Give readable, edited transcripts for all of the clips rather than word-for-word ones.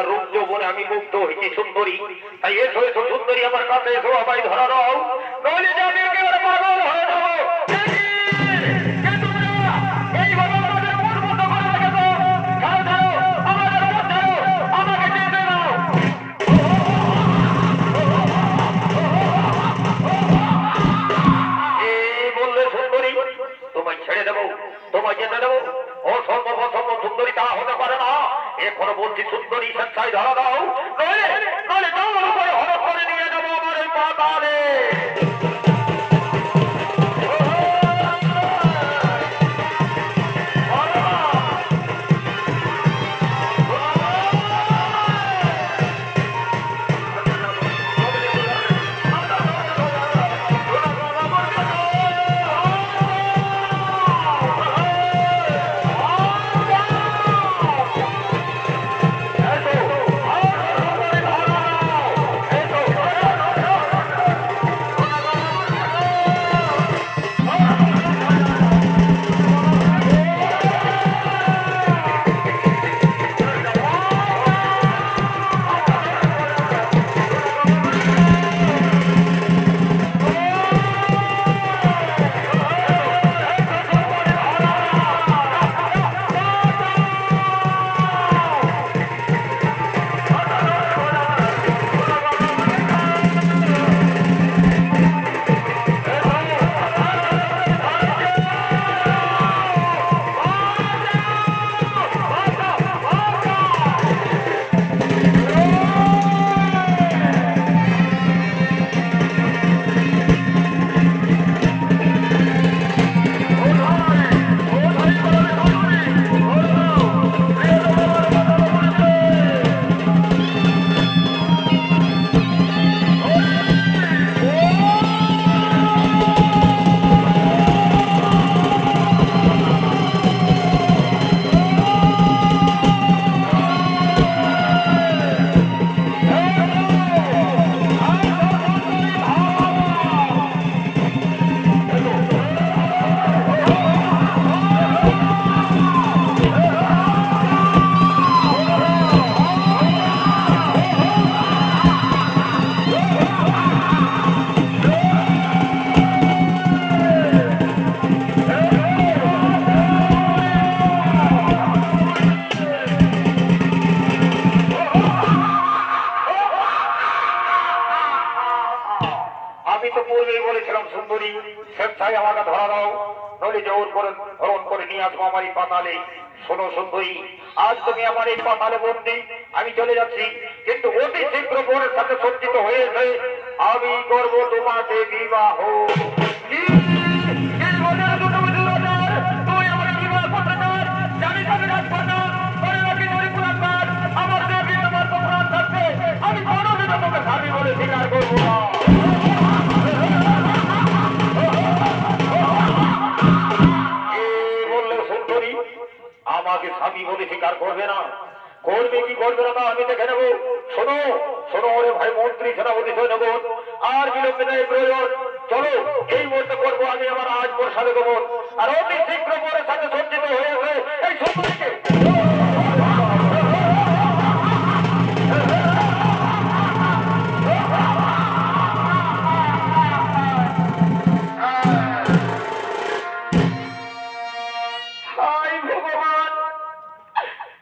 তোমার রূপ যৌবনে আমি মুগ্ধ হয়েছি সুন্দরী, তাই এসো এসো সুন্দরী আমার কাছে এসো, আমায় ধরা দাও, নইলে যে আমি একেবারে পাগল হয়ে যাবো। তোমায় ছেড়ে দেবো, তোমায় যেতে দেবো? অসম্ভব অসম্ভব সুন্দরী, তা হতে পারে না। এখনো বলছি সুন্দরী, স্বেচ্ছায় ধরা দাও, নইলে নইলে দাও করে হরফ করে নিয়ে যাবো আমার ওই পাতালে। আমি তো পূর্বেই বলেছিলাম সুন্দরী, স্বেচ্ছায় আমাকে ধরা দাও, নইলে জোর করে ধরন করে নিয়ে আসবো আমার এই পাতালে। শোনো সুন্দরী, আজ তুমি আমার এই পাতালে বন্দি, আমি চলে যাচ্ছি, কিন্তু অতি শীঘ্র বোনের সাথে সজ্জিত হয়েছে আমি করব তোমাকে বিবাহ। আমি কোনোদিনও তোকে স্বামী বলে স্বীকার করবো না। আমাকে স্বামী বলে স্বীকার করবে না, করবে কি করবে না তা আমি দেখে নেবো। শোনো শোনো ওরে ভাই মন্ত্রী সেনাপতি সৈন্যগণ, আর বিলম্বে নেই প্রয়োজন, চলো এই মুহূর্তে করবো আমি আমার আজ প্রসাদে গোবর, আর অতি শীঘ্র পরের সাথে সজ্জিত হয়েছে এই সুন্দরীকে।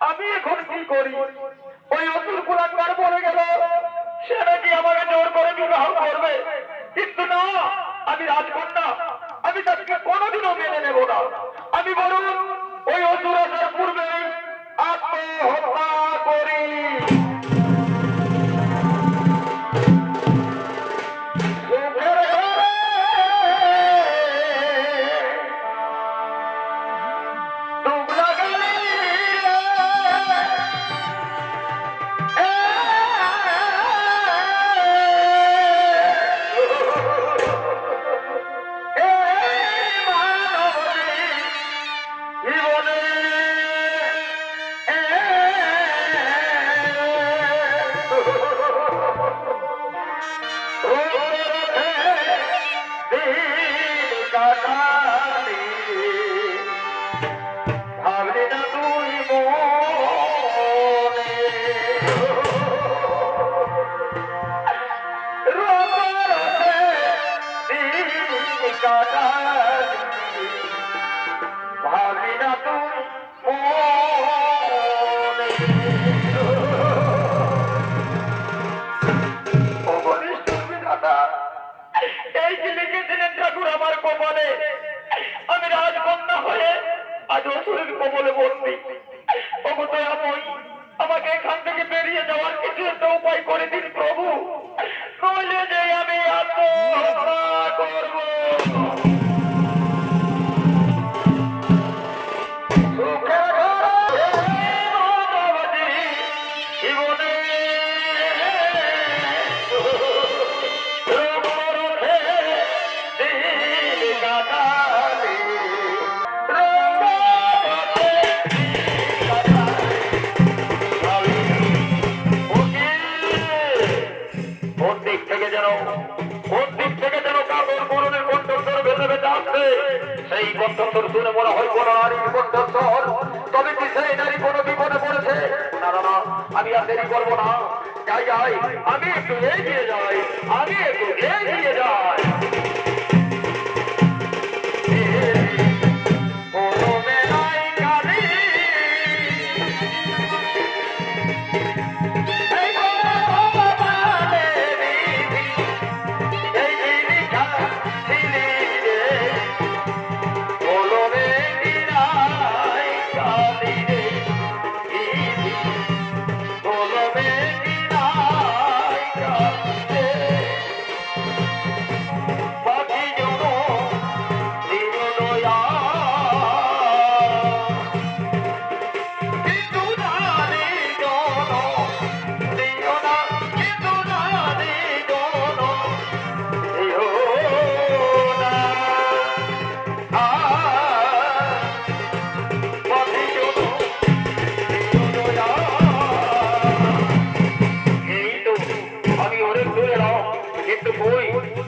আমি এখন কি করি? ওই অসুর কুলাঙ্গার বলে গেল সে নাকি আমাকে জোর করে বিবাহ করবে, কিন্তু না, আমি রাজকন্যা, আমি তাকে কোনোদিনও মেনে নেব না। আমি বলুন ওই অসুর আসার পূর্বেই আত্মহত্যা করি। না তুই মনে ও বলিস তুমি দাদা এই যে লিখেছিলেন ঠাকুর আমার কপালে আমি রাজকন্যা হয়ে আজ অসুরের কবলে বন্দি অবতয়াময় আমাকে এখান থেকে বেরিয়ে যাওয়ার কিছু একটা উপায় করে দিন প্রভু নইলে যে আমি আত্মহত্যা করব সেই কণ্ঠস্বর শুনে মনে হয় কোন নারীর কণ্ঠস্বর তবে কি সেই নারী কোনো বিপদে পড়েছে না না না আমি আর দেরি করবো না যাই যাই আমি একটু এগিয়ে যাই আমি একটু এগিয়ে যাই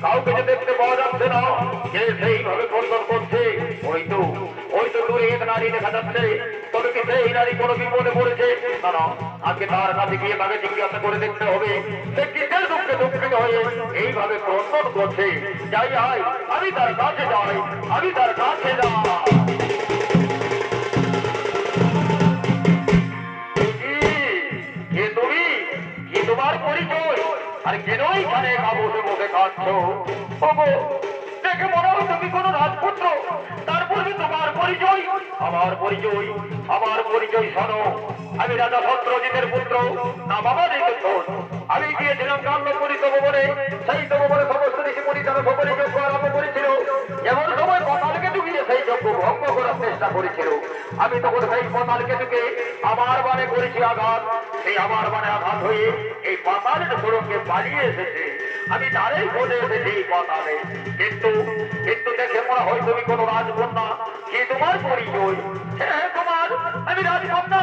কাউকে যে দেখতে পাওয়া যাচ্ছে না যে সেইভাবে কর্তন করছে ওই তো দূরে এক নারী দেখা যাচ্ছে তবে কি সেই নারী কোনো বিপদে পড়েছে না না আজকে তার কাছে গিয়ে তাকে জিজ্ঞাসা করে দেখতে হবে সে কিসের দুঃখে দুঃখিত হয়ে এইভাবে কর্তন করছে যাই যাই আমি তার কাছে যাই আমি তার কাছে যাই তুমি কি তোমার পরিচয় আর কেন এখানে বসে বসে কাঁদছ দেখে মনে হয় তুমি কোন রাজপুত্র তারপরে তোমার পরিচয় আমার পরিচয় শোনো আমি রাজা সত্রজিতের পুত্র না বাবা দেখেছ আমি গিয়েছিলাম কান্নপুরী তপবনে সেই তপবনে সমস্ত ঋষি মুনি তারা সকলে যজ্ঞ আরম্ভ করেছিল এমন সময় পাতালকে ঢুকিয়ে সেই যজ্ঞ ভঙ্গ করার চেষ্টা করেছিল আমি তখন সেই পাতালকে ঢুকে আমার বানে করেছি আঘাত সেই আমার বানে আঘাত হয়ে এই পাতালের সুরঙ্গে পালিয়ে এসেছে আমি তারই খোঁজে এসেছি এই পাতালে কিন্তু দেখে মনে হয় তুমি কোনো রাজকন্যা কি তোমার পরিচয় হ্যাঁ তোমার আমি রাজকন্যা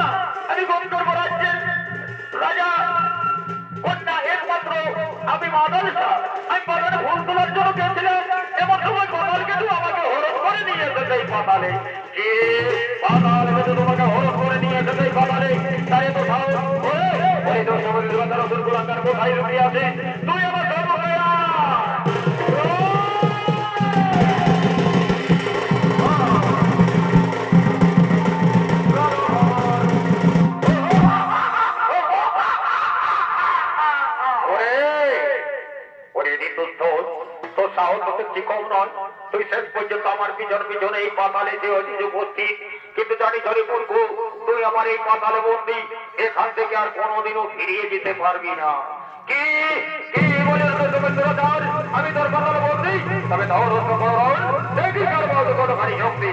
আমি গন্ধর্ব রাজ্যের রাজা কন্যা একমাত্র আমি মাদালসা আমি বাগানে ফুল তোলার জন্য গেছিলাম এমন সময় পাতালকে তো আমাকে হরণ করে নিয়ে এসেছে এই পাতালে যে পাতাল তোমাকে হরণ করে নিয়ে এসেছে এই পাতালে তাই তো সাহস ওই তো সময় রসুল কুলাঙ্গার কোথায় লুকিয়ে আছে তুই আমার সর্বদয়া তুই শেষ পর্যন্ত আমার পিছন পিছনে এই পাতালে যে উপস্থিত কিন্তু জানি ধরে মূর্খ তুই আমার এই পাতালে বন্দি এখান থেকে আর কোনোদিনও ফিরিয়ে যেতে পারবি না কি কি বলে আমি তোর পাতালে বন্দি তবে ধর দেখি কার বলতো কতখানি শক্তি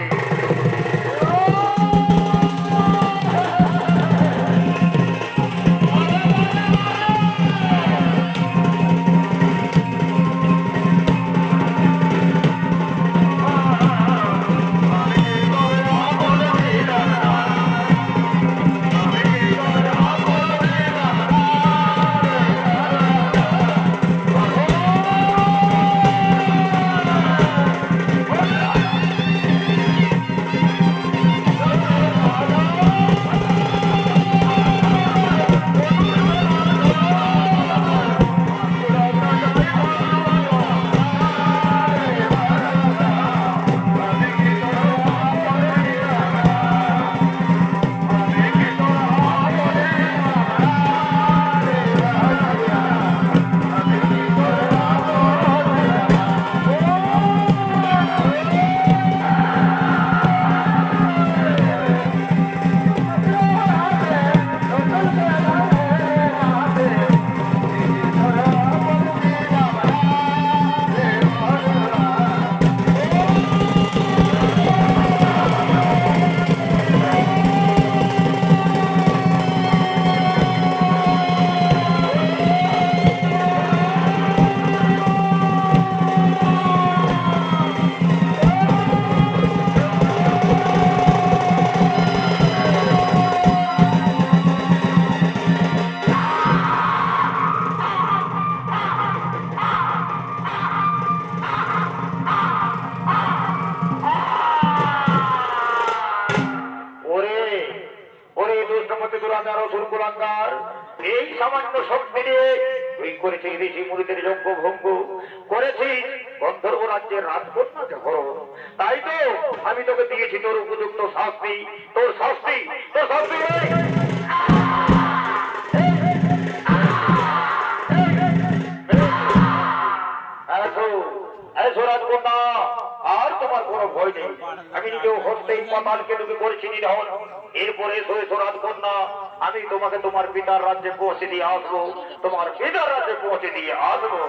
কুলাঙ্গার, এই সামান্য শক্তি নিয়ে তুই করেছিস ঋষি মুনিদের যজ্ঞ ভঙ্গ, করেছিস গন্ধর্ব রাজ্যের রাজকন্যাকে হরণ। তাই তো আমি তোকে দিয়েছি তোর উপযুক্ত শাস্তি। তোর শাস্তি, তোর শাস্তি নেই। রাজকন্যা, আর তোমার কোনো ভয় নেই। আমি নিজেও হস্তেই পাতালকে ডুবে করেছি নিধন। এরপরে এসো এসো রাজকন্যা, আমি তোমাকে তোমার পিতার রাজ্যে পৌঁছে দিয়ে আসবো, তোমার পিতার রাজ্যে পৌঁছে দিয়ে আসবো।